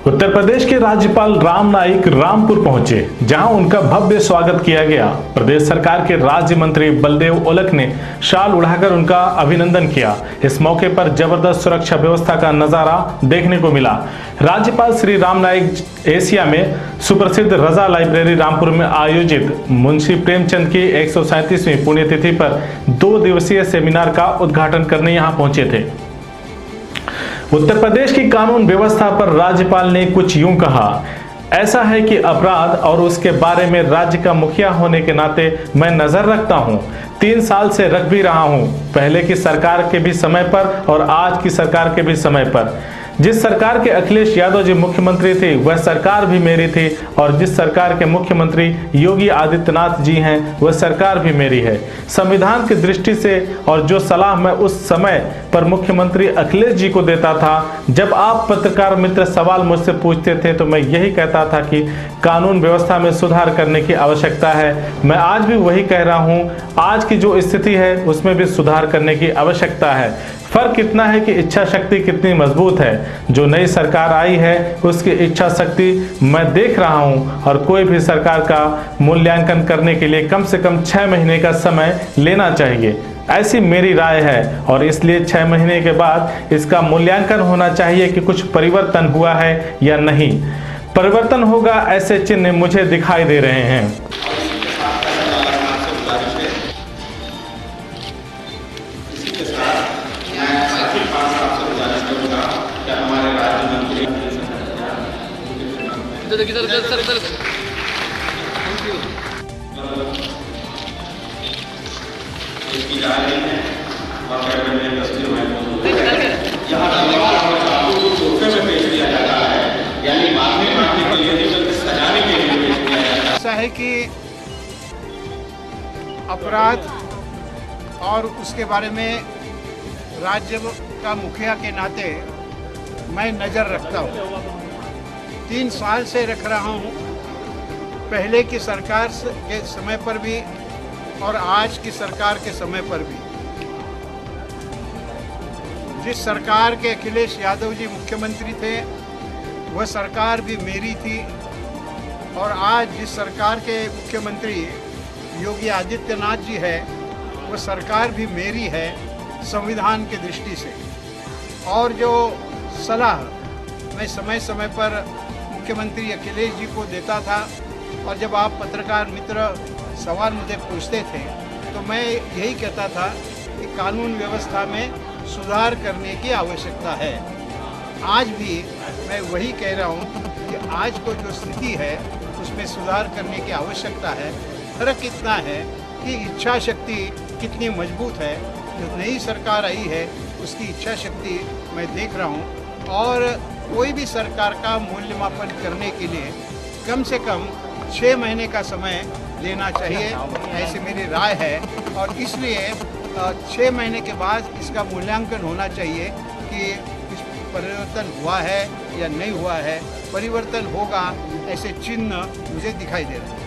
उत्तर प्रदेश के राज्यपाल राम नाईक रामपुर पहुंचे, जहां उनका भव्य स्वागत किया गया। प्रदेश सरकार के राज्य मंत्री बलदेव ओलख ने शाल उड़ाकर उनका अभिनंदन किया। इस मौके पर जबरदस्त सुरक्षा व्यवस्था का नजारा देखने को मिला। राज्यपाल श्री राम नाईक एशिया में सुप्रसिद्ध रजा लाइब्रेरी रामपुर में आयोजित मुंशी प्रेमचंद की 137वीं पुण्यतिथि पर 2 दिवसीय सेमिनार का उद्घाटन करने यहां पहुंचे थे। उत्तर प्रदेश की कानून व्यवस्था पर राज्यपाल ने कुछ यूं कहा, ऐसा है कि अपराध और उसके बारे में राज्य का मुखिया होने के नाते मैं नजर रखता हूं। 3 साल से रख भी रहा हूं, पहले की सरकार के भी समय पर और आज की सरकार के भी समय पर। जिस सरकार के अखिलेश यादव जी मुख्यमंत्री थे वह सरकार भी मेरी थी, और जिस सरकार के मुख्यमंत्री योगी आदित्यनाथ जी हैं वह सरकार भी मेरी है। संविधान की दृष्टि से और जो सलाह मैं उस समय पर मुख्यमंत्री अखिलेश जी को देता था, जब आप पत्रकार मित्र सवाल मुझसे पूछते थे तो मैं यही कहता था कि कानून व्यवस्था में सुधार करने की आवश्यकता है। मैं आज भी वही कह रहा हूँ, आज की जो स्थिति है उसमें भी सुधार करने की आवश्यकता है। फर्क इतना है कि इच्छा शक्ति कितनी मजबूत है। जो नई सरकार आई है उसकी इच्छा शक्ति मैं देख रहा हूं, और कोई भी सरकार का मूल्यांकन करने के लिए कम से कम 6 महीने का समय लेना चाहिए, ऐसी मेरी राय है। और इसलिए 6 महीने के बाद इसका मूल्यांकन होना चाहिए कि कुछ परिवर्तन हुआ है या नहीं। परिवर्तन होगा ऐसे चिन्ह मुझे दिखाई दे रहे हैं। इसकी जा रही है और कैबिनेट में तस्वीर में पेश किया जाता है, यानी मांगने के लिए सजाने के लिए पेश किया जाता है। ऐसा है कि अपराध और उसके बारे में राज्य का मुखिया के नाते मैं नज़र रखता हूँ। 3 साल से रख रहा हूँ, पहले की सरकार के समय पर भी और आज की सरकार के समय पर भी। जिस सरकार के अखिलेश यादव जी मुख्यमंत्री थे वह सरकार भी मेरी थी, और आज जिस सरकार के मुख्यमंत्री योगी आदित्यनाथ जी है वह सरकार भी मेरी है संविधान की दृष्टि से। और जो सलाह मैं समय समय पर मुख्यमंत्री अखिलेश जी को देता था, और जब आप पत्रकार मित्र सवाल मुझे पूछते थे तो मैं यही कहता था कि कानून व्यवस्था में सुधार करने की आवश्यकता है। आज भी मैं वही कह रहा हूँ कि आज को जो स्थिति है उसमें सुधार करने की आवश्यकता है। फर्क इतना है कि इच्छा शक्ति कितनी मजबूत है। जो नई सरकार आई है उसकी इच्छा शक्ति मैं देख रहा हूँ, और कोई भी सरकार का मूल्यमापन करने के लिए कम से कम 6 महीने का समय लेना चाहिए, ऐसी मेरी राय है। और इसलिए 6 महीने के बाद इसका मूल्यांकन होना चाहिए कि कुछ परिवर्तन हुआ है या नहीं हुआ है। परिवर्तन होगा ऐसे चिन्ह मुझे दिखाई दे रहे हैं।